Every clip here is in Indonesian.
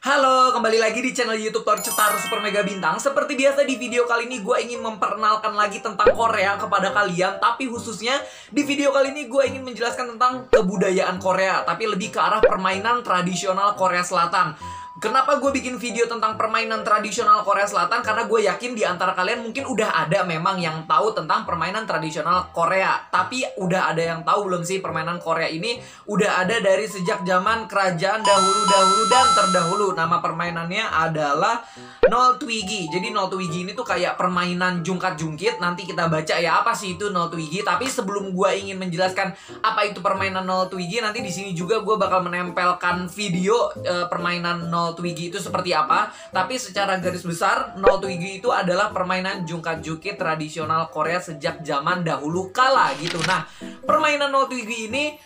Halo, kembali lagi di channel YouTube Torcetar Super Mega Bintang. Seperti biasa di video kali ini gue ingin memperkenalkan lagi tentang Korea kepada kalian. Tapi khususnya di video kali ini gue ingin menjelaskan tentang kebudayaan Korea, tapi lebih ke arah permainan tradisional Korea Selatan. Kenapa gue bikin video tentang permainan tradisional Korea Selatan? Karena gue yakin di antara kalian mungkin udah ada memang yang tahu tentang permainan tradisional Korea. Tapi udah ada yang tahu belum sih permainan Korea ini? Udah ada dari sejak zaman kerajaan dahulu-dahulu dan terdahulu. Nama permainannya adalah Nol Twigi. Jadi Nol Twigi ini tuh kayak permainan jungkat-jungkit. Nanti kita baca ya apa sih itu Nol Twigi. Tapi sebelum gue ingin menjelaskan apa itu permainan Nol Twigi, nanti di sini juga gue bakal menempelkan video permainan Nol Twigi itu seperti apa. Tapi secara garis besar, Nol Twigi itu adalah permainan jungkat-jungkit tradisional Korea sejak zaman dahulu kala gitu. Nah, permainan Nol Twigi ini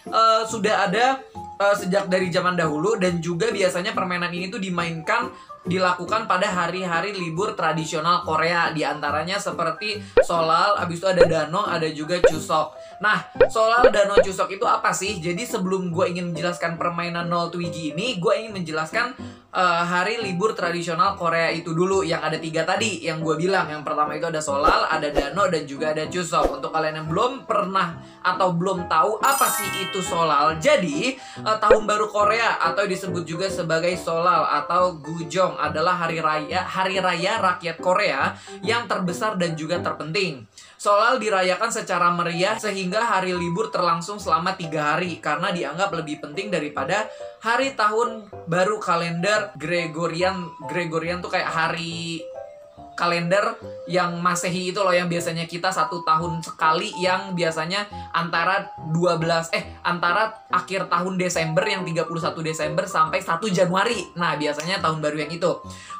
sudah ada sejak dari zaman dahulu, dan juga biasanya permainan ini tuh dilakukan pada hari-hari libur tradisional Korea. Di antaranya seperti Solal, habis itu ada Dano, ada juga Chuseok. Nah, Solal, Dano, Chuseok itu apa sih? Jadi sebelum gue ingin menjelaskan permainan Nol Twigi ini, gue ingin menjelaskan hari libur tradisional Korea itu dulu. Yang ada 3 tadi yang gue bilang. Yang pertama itu ada Solal, ada Dano, dan juga ada Chuseok. Untuk kalian yang belum pernah atau belum tahu apa sih itu Solal, jadi tahun baru Korea atau disebut juga sebagai Solal atau Gujong adalah hari raya rakyat Korea yang terbesar dan juga terpenting. Solal dirayakan secara meriah sehingga hari libur terlangsung selama 3 hari karena dianggap lebih penting daripada hari tahun baru kalender Gregorian. Gregorian tuh kayak hari kalender yang Masehi itu loh, yang biasanya kita 1 tahun sekali, yang biasanya antara akhir tahun Desember yang 31 Desember sampai 1 Januari. Nah, biasanya tahun baru yang itu.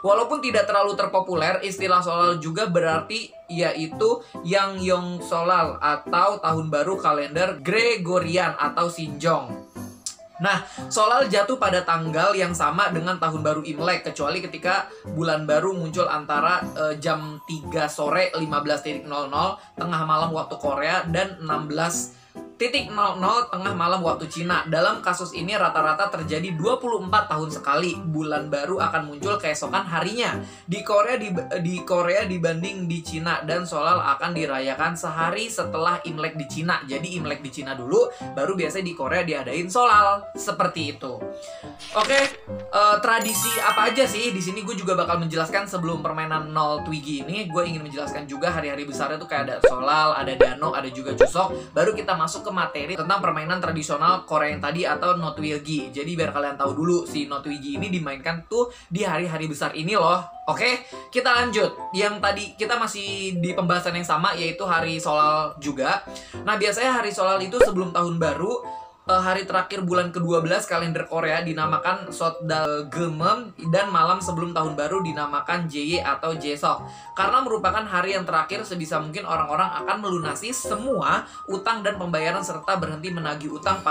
Walaupun tidak terlalu terpopuler, istilah Solal juga berarti yaitu Yangyong Solal atau tahun baru kalender Gregorian atau Sinjong. Nah, Solal jatuh pada tanggal yang sama dengan tahun baru Imlek, kecuali ketika bulan baru muncul antara jam 3 sore 15.00 tengah malam waktu Korea dan 16.00 tengah malam waktu Cina. Dalam kasus ini rata-rata terjadi 24 tahun sekali. Bulan baru akan muncul keesokan harinya. Di Korea dibanding di Cina, dan Solal akan dirayakan sehari setelah Imlek di Cina. Jadi Imlek di Cina dulu, baru biasanya di Korea diadain Solal. Seperti itu. Oke, tradisi apa aja sih? Di sini gue juga bakal menjelaskan sebelum permainan Nol Twigi ini. Gue ingin menjelaskan juga hari-hari besarnya tuh kayak ada Solal, ada Dano, ada juga Chuseok. Baru kita masuk ke materi tentang permainan tradisional Korea yang tadi atau Nol Twigi. Jadi biar kalian tahu dulu, si Nol Twigi ini dimainkan tuh di hari-hari besar ini loh. Oke, kita lanjut. Yang tadi kita masih di pembahasan yang sama, yaitu hari Solal juga. Nah, biasanya hari Solal itu sebelum tahun baru, hari terakhir bulan ke-12 kalender Korea dinamakan Sotdalgemem, dan malam sebelum tahun baru dinamakan Jeye atau Jesok. Karena merupakan hari yang terakhir, sebisa mungkin orang-orang akan melunasi semua utang dan pembayaran serta berhenti menagih utang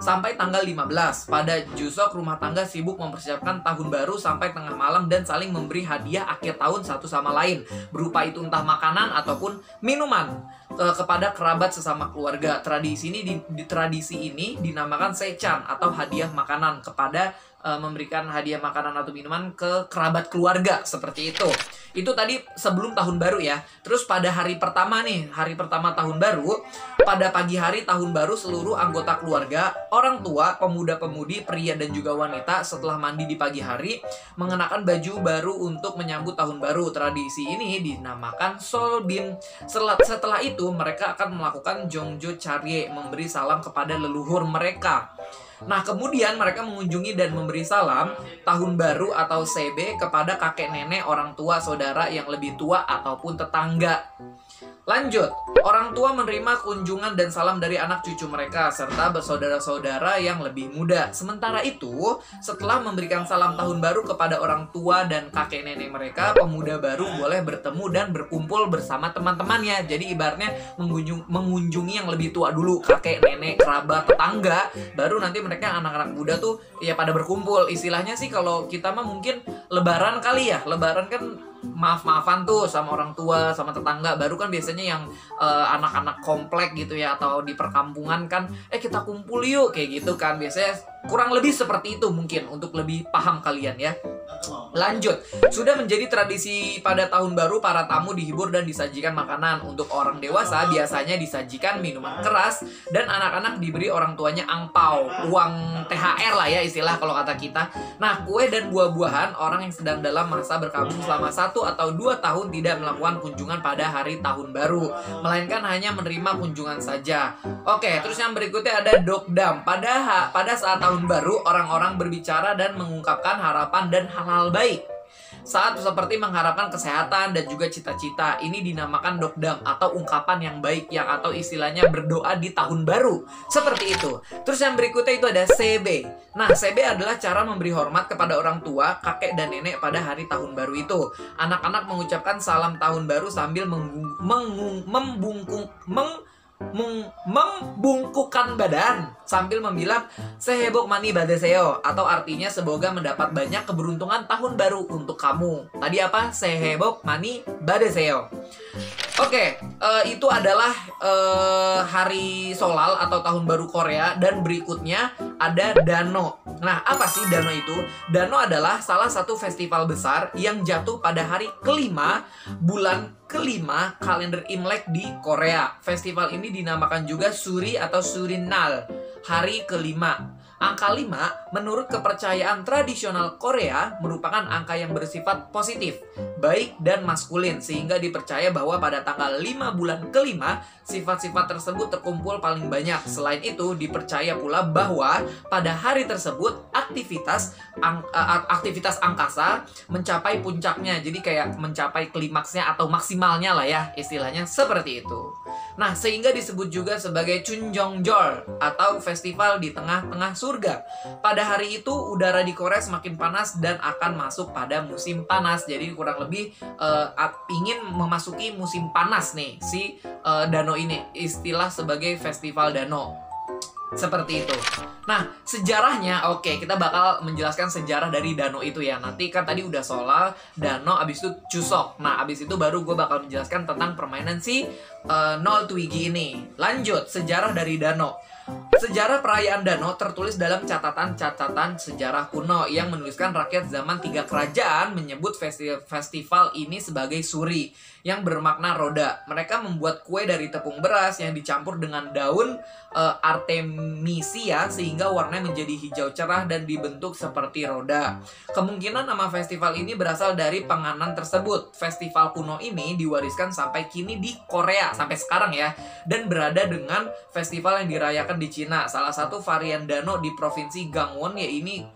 sampai tanggal 15. Pada Jusok, rumah tangga sibuk mempersiapkan tahun baru sampai tengah malam dan saling memberi hadiah akhir tahun satu sama lain, berupa itu entah makanan ataupun minuman kepada kerabat sesama keluarga. Tradisi ini dinamakan Sechan atau hadiah makanan, kepada memberikan hadiah makanan atau minuman ke kerabat keluarga, seperti itu. Itu tadi sebelum tahun baru ya. Terus pada hari pertama nih, hari pertama tahun baru, pada pagi hari tahun baru, seluruh anggota keluarga, orang tua, pemuda-pemudi, pria dan juga wanita, setelah mandi di pagi hari, mengenakan baju baru untuk menyambut tahun baru. Tradisi ini dinamakan Solbim. Setelah itu mereka akan melakukan Jongjo Charye, memberi salam kepada leluhur mereka. Nah, kemudian mereka mengunjungi dan memberi salam tahun baru atau Sebe kepada kakek nenek, orang tua, saudara yang lebih tua ataupun tetangga. Lanjut, orang tua menerima kunjungan dan salam dari anak cucu mereka serta bersaudara-saudara yang lebih muda. Sementara itu, setelah memberikan salam tahun baru kepada orang tua dan kakek nenek mereka, pemuda baru boleh bertemu dan berkumpul bersama teman-temannya. Jadi ibaratnya mengunjungi yang lebih tua dulu, kakek, nenek, kerabat, tetangga, baru nanti mereka anak-anak muda tuh ya pada berkumpul. Istilahnya sih kalau kita mah mungkin lebaran kali ya. Lebaran kan maaf-maafan tuh sama orang tua, sama tetangga. Baru kan biasanya yang anak-anak komplek gitu ya, atau di perkampungan kan kita kumpul yuk, kayak gitu kan. Biasanya Kurang lebih seperti itu mungkin untuk lebih paham kalian ya. Lanjut, sudah menjadi tradisi pada tahun baru para tamu dihibur dan disajikan makanan. Untuk orang dewasa biasanya disajikan minuman keras dan anak-anak diberi orang tuanya angpau, uang THR lah ya istilah kalau kata kita. Nah, kue dan buah-buahan orang yang sedang dalam masa berkabung selama 1 atau 2 tahun tidak melakukan kunjungan pada hari tahun baru, melainkan hanya menerima kunjungan saja. Oke, terus yang berikutnya ada dokdam. Pada saat tahun baru, orang-orang berbicara dan mengungkapkan harapan dan hal-hal baik. Saat seperti mengharapkan kesehatan dan juga cita-cita. Ini dinamakan dokdam atau ungkapan yang baik yang atau istilahnya berdoa di tahun baru. Seperti itu. Terus yang berikutnya itu ada CB. Nah, CB adalah cara memberi hormat kepada orang tua, kakek dan nenek pada hari tahun baru itu. Anak-anak mengucapkan salam tahun baru sambil membungkukkan badan sambil membilang sehebok mani badeseo, atau artinya semoga mendapat banyak keberuntungan tahun baru untuk kamu. Tadi apa? Sehebok mani badeseo. Oke, itu adalah hari Solal atau tahun baru Korea. Dan berikutnya ada Dano. Nah, apa sih Dano itu? Dano adalah salah satu festival besar yang jatuh pada hari kelima bulan kelima kalender Imlek di Korea. Festival ini dinamakan juga Suri atau Surinal, hari kelima. Angka 5 menurut kepercayaan tradisional Korea merupakan angka yang bersifat positif, baik dan maskulin, sehingga dipercaya bahwa pada tanggal 5 bulan kelima sifat-sifat tersebut terkumpul paling banyak. Selain itu dipercaya pula bahwa pada hari tersebut aktivitas angkasa mencapai puncaknya, jadi kayak mencapai klimaksnya atau maksimalnya lah ya istilahnya seperti itu. Nah, sehingga disebut juga sebagai Chunjeongjol atau festival di tengah-tengah surga. Pada hari itu udara di Korea semakin panas dan akan masuk pada musim panas. Jadi kurang lebih ingin memasuki musim panas nih si Dano ini, istilah sebagai festival Dano. Seperti itu. Nah, sejarahnya, oke, kita bakal menjelaskan sejarah dari Dano itu ya. Nanti kan tadi udah Solal, Dano, abis itu Chuseok. Nah, abis itu baru gue bakal menjelaskan tentang permainan si Nol Twigi ini. Lanjut, sejarah dari Dano. Sejarah perayaan Dano tertulis dalam catatan-catatan sejarah kuno yang menuliskan rakyat zaman 3 kerajaan menyebut festival ini sebagai Suri, yang bermakna roda. Mereka membuat kue dari tepung beras yang dicampur dengan daun Artemisia sehingga warnanya menjadi hijau cerah dan dibentuk seperti roda. Kemungkinan nama festival ini berasal dari penganan tersebut. Festival kuno ini diwariskan sampai kini di Korea, sampai sekarang ya, dan berada dengan festival yang dirayakan di Cina. Salah satu varian Dano di provinsi Gangwon yaitu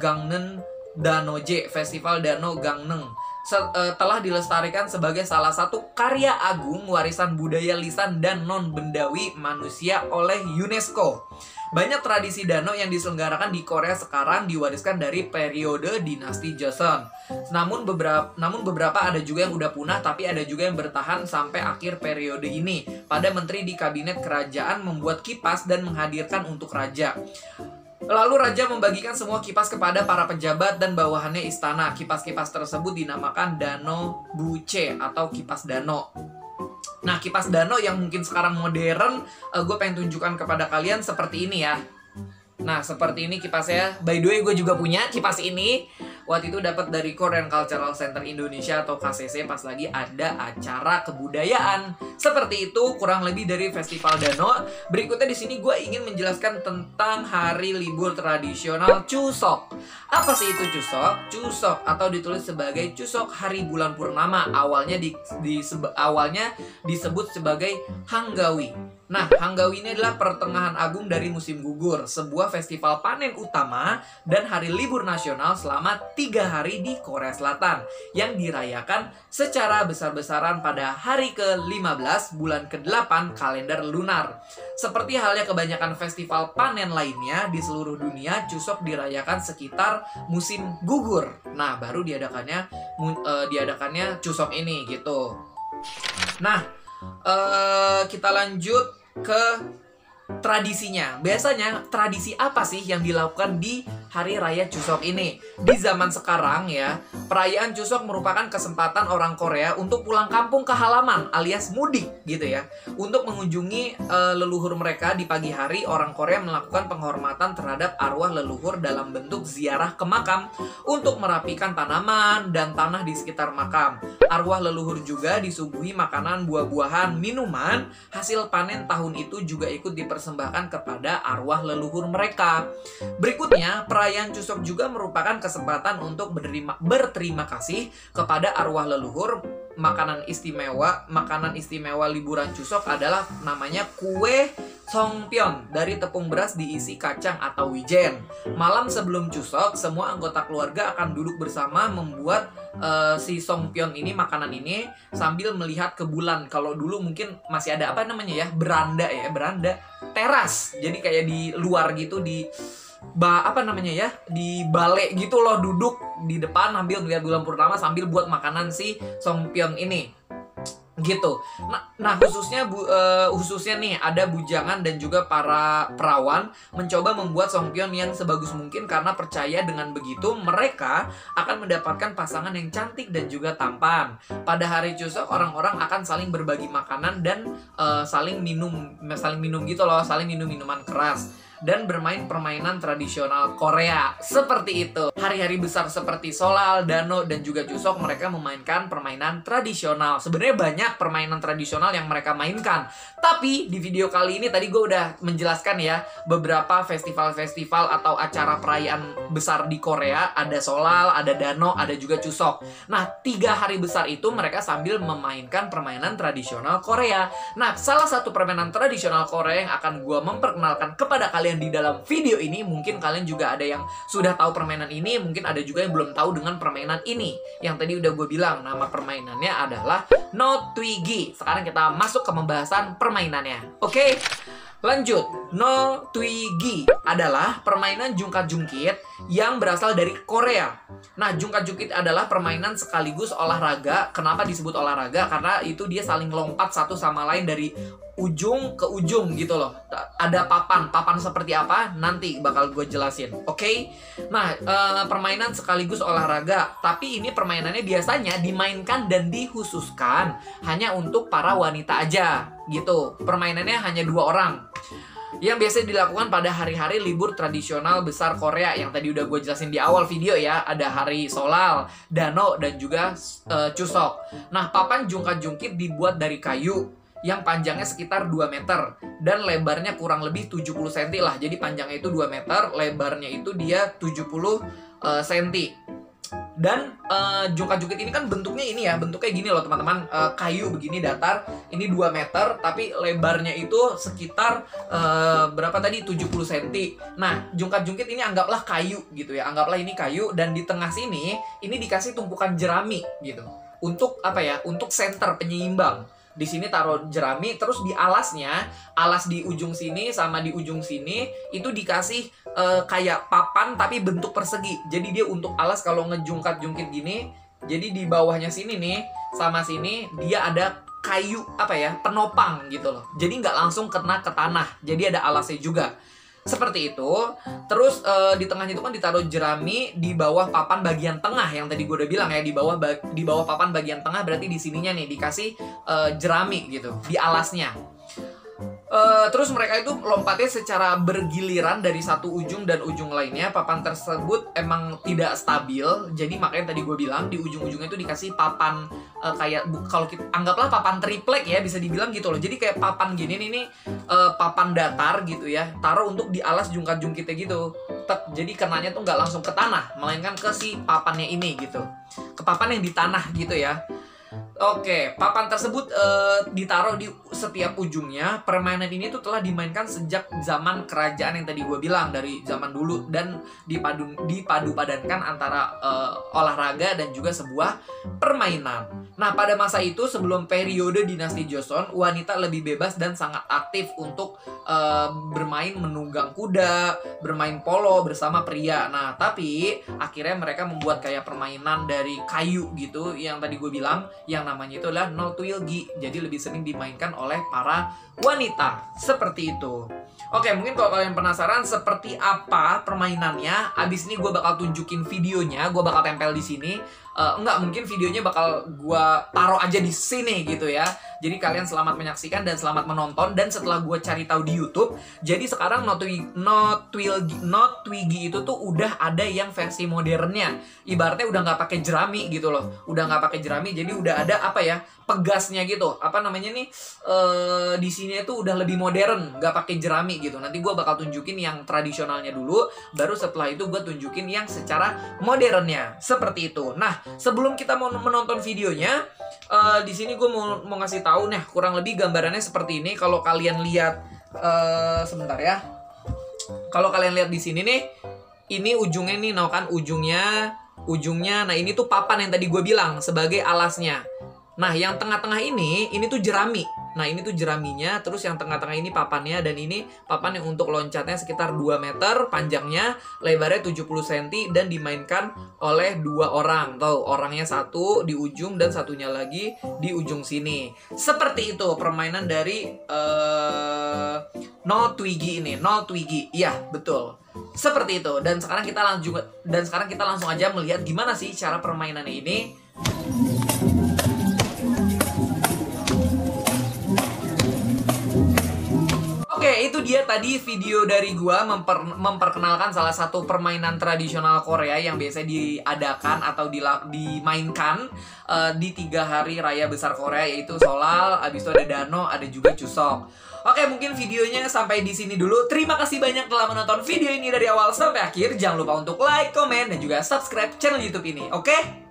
Gangneung Danoje, Festival Dano Gangneung. Telah dilestarikan sebagai salah satu karya agung warisan budaya lisan dan non-bendawi manusia oleh UNESCO. Banyak tradisi Dano yang diselenggarakan di Korea sekarang diwariskan dari periode dinasti Joseon. Namun beberapa ada juga yang udah punah, tapi ada juga yang bertahan sampai akhir periode ini. Pada menteri di kabinet kerajaan membuat kipas dan menghadirkan untuk raja. Lalu raja membagikan semua kipas kepada para pejabat dan bawahannya istana. Kipas-kipas tersebut dinamakan Dano Buche atau kipas Dano. Nah, kipas Dano yang mungkin sekarang modern, gue pengen tunjukkan kepada kalian seperti ini ya. Nah, seperti ini kipasnya. By the way, gue juga punya kipas ini. Waktu itu dapat dari Korean Cultural Center Indonesia atau KCC pas lagi ada acara kebudayaan. Seperti itu kurang lebih dari Festival Dano. Berikutnya di sini gue ingin menjelaskan tentang hari libur tradisional Chuseok. Apa sih itu Chuseok? Chuseok atau ditulis sebagai Chuseok hari bulan purnama. Awalnya disebut sebagai Hanggawi. Nah, Hanggawi ini adalah pertengahan agung dari musim gugur, sebuah festival panen utama dan hari libur nasional selama 3 hari di Korea Selatan yang dirayakan secara besar-besaran pada hari ke-15 bulan ke-8 kalender lunar. Seperti halnya kebanyakan festival panen lainnya di seluruh dunia, Chuseok dirayakan sekitar musim gugur. Nah, baru diadakannya Chuseok ini gitu. Nah, kita lanjut ke tradisinya. Biasanya tradisi apa sih yang dilakukan di Hari Raya Chuseok ini. Di zaman sekarang ya, perayaan Chuseok merupakan kesempatan orang Korea untuk pulang kampung ke halaman alias mudik gitu ya. Untuk mengunjungi leluhur mereka di pagi hari, orang Korea melakukan penghormatan terhadap arwah leluhur dalam bentuk ziarah ke makam untuk merapikan tanaman dan tanah di sekitar makam. Arwah leluhur juga disuguhi makanan, buah-buahan, minuman. Hasil panen tahun itu juga ikut dipersembahkan kepada arwah leluhur mereka. Berikutnya, perayaan Chuseok juga merupakan kesempatan untuk berterima kasih kepada arwah leluhur. Makanan istimewa liburan Chuseok adalah namanya kue Songpyeon dari tepung beras diisi kacang atau wijen. Malam sebelum Chuseok, semua anggota keluarga akan duduk bersama membuat si Songpyeon ini, makanan ini, sambil melihat ke bulan. Kalau dulu mungkin masih ada apa namanya ya, beranda, teras. Jadi kayak di luar gitu, di balai gitu loh, duduk di depan sambil melihat bulan purnama sambil buat makanan si Songpyeon ini gitu. Nah khususnya nih ada bujangan dan juga para perawan mencoba membuat Songpyeon yang sebagus mungkin, karena percaya dengan begitu mereka akan mendapatkan pasangan yang cantik dan juga tampan. Pada hari Chuseok, orang-orang akan saling berbagi makanan dan saling minum minuman keras dan bermain permainan tradisional Korea. Seperti itu. Hari-hari besar seperti Solal, Dano, dan juga Chuseok, mereka memainkan permainan tradisional. Sebenarnya banyak permainan tradisional yang mereka mainkan. Tapi di video kali ini tadi gue udah menjelaskan ya beberapa festival-festival atau acara perayaan besar di Korea. Ada Solal, ada Dano, ada juga Chuseok. Nah, 3 hari besar itu mereka sambil memainkan permainan tradisional Korea. Nah, salah satu permainan tradisional Korea yang akan gue memperkenalkan kepada kalian di dalam video ini, mungkin kalian juga ada yang sudah tahu permainan ini, mungkin ada juga yang belum tahu dengan permainan ini. Yang tadi udah gue bilang, nama permainannya adalah No Twigi. Sekarang kita masuk ke pembahasan permainannya. Oke, lanjut. No Twigi adalah permainan jungkat-jungkit yang berasal dari Korea. Nah, jungkat-jungkit adalah permainan sekaligus olahraga. Kenapa disebut olahraga? Karena itu dia saling lompat satu sama lain dari ujung ke ujung gitu loh. Ada papan seperti apa nanti bakal gue jelasin. Oke? Nah, permainan sekaligus olahraga, tapi ini permainannya biasanya dimainkan dan dikhususkan hanya untuk para wanita aja gitu. Permainannya hanya 2 orang, yang biasa dilakukan pada hari-hari libur tradisional besar Korea yang tadi udah gue jelasin di awal video ya. Ada hari Solal, Dano, dan juga Chuseok. Nah, papan jungkat-jungkit dibuat dari kayu yang panjangnya sekitar 2 meter dan lebarnya kurang lebih 70 cm lah. Jadi panjangnya itu 2 meter, lebarnya itu dia 70 cm. Dan jungkat-jungkit ini kan bentuknya ini ya, bentuknya gini loh teman-teman, kayu begini datar, ini 2 meter tapi lebarnya itu sekitar berapa tadi, 70 cm. Nah, jungkat-jungkit ini anggaplah kayu gitu ya, anggaplah ini kayu, dan di tengah sini ini dikasih tumpukan jerami gitu. Untuk apa ya, untuk center penyeimbang. Di sini taruh jerami, terus di alasnya, alas di ujung sini sama di ujung sini itu dikasih kayak papan tapi bentuk persegi. Jadi dia untuk alas kalau ngejungkat-jungkit gini. Jadi di bawahnya sini nih sama sini dia ada kayu apa ya, penopang gitu loh. Jadi nggak langsung kena ke tanah. Jadi ada alasnya juga. Seperti itu. Terus di tengahnya itu kan ditaruh jerami, di bawah papan bagian tengah yang tadi gue udah bilang ya, di bawah papan bagian tengah berarti di sininya nih dikasih jerami gitu di alasnya. Terus mereka itu lompatnya secara bergiliran dari satu ujung dan ujung lainnya. Papan tersebut emang tidak stabil, jadi makanya tadi gue bilang di ujung-ujungnya itu dikasih papan kayak kalau kita anggaplah papan triplek ya, bisa dibilang gitu loh. Jadi kayak papan gini nih papan datar gitu ya, taruh untuk di alas jungkat-jungkitnya gitu. Jadi kenanya tuh nggak langsung ke tanah, melainkan ke si papannya ini gitu, ke papan yang di tanah gitu ya. Oke, papan tersebut ditaruh di setiap ujungnya. Permainan ini tuh telah dimainkan sejak zaman kerajaan yang tadi gue bilang, dari zaman dulu, dan dipadu-padankan antara olahraga dan juga sebuah permainan. Nah, pada masa itu sebelum periode dinasti Joseon, wanita lebih bebas dan sangat aktif untuk bermain menunggang kuda, bermain polo bersama pria. Nah, tapi akhirnya mereka membuat kayak permainan dari kayu gitu yang tadi gue bilang, yang namanya itu adalah no twilgi. Jadi lebih sering dimainkan oleh para wanita. Seperti itu. Oke, mungkin kalau kalian penasaran seperti apa permainannya, abis ini gue bakal tunjukin videonya, gue bakal tempel di sini. Enggak, mungkin videonya bakal gue taruh aja di sini gitu ya. Jadi kalian selamat menyaksikan dan selamat menonton. Dan setelah gue cari tahu di YouTube, jadi sekarang no twilgi itu tuh udah ada yang versi modernnya. Ibaratnya udah nggak pakai jerami gitu loh. Udah nggak pakai jerami, jadi udah ada apa ya, pegasnya gitu. Apa namanya nih? Di sini itu udah lebih modern, nggak pakai jerami gitu. Nanti gue bakal tunjukin yang tradisionalnya dulu, baru setelah itu gue tunjukin yang secara modernnya. Seperti itu. Nah, sebelum kita mau menonton videonya, di sini gue mau ngasih tahu nih, kurang lebih gambarannya seperti ini. Kalau kalian lihat, sebentar ya. Kalau kalian lihat di sini nih, ini ujungnya nih, nah kan ujungnya. Nah ini tuh papan yang tadi gue bilang sebagai alasnya. Nah yang tengah-tengah ini tuh jerami. Nah ini tuh jeraminya, terus yang tengah-tengah ini papannya, dan ini papan yang untuk loncatnya sekitar 2 meter panjangnya, lebarnya 70 cm, dan dimainkan oleh 2 orang. Tuh, orangnya satu di ujung dan satunya lagi di ujung sini. Seperti itu permainan dari no twilgi ini, no twilgi. Iya, betul. Seperti itu. Dan sekarang kita langsung aja melihat gimana sih cara permainannya ini. Oke, itu dia tadi video dari gua memperkenalkan salah satu permainan tradisional Korea yang biasa diadakan atau dimainkan di 3 hari raya besar Korea, yaitu Solal, abis itu ada Dano, ada juga Chuseok. Oke, mungkin videonya sampai di sini dulu. Terima kasih banyak telah menonton video ini dari awal sampai akhir. Jangan lupa untuk like, komen, dan juga subscribe channel YouTube ini. Oke?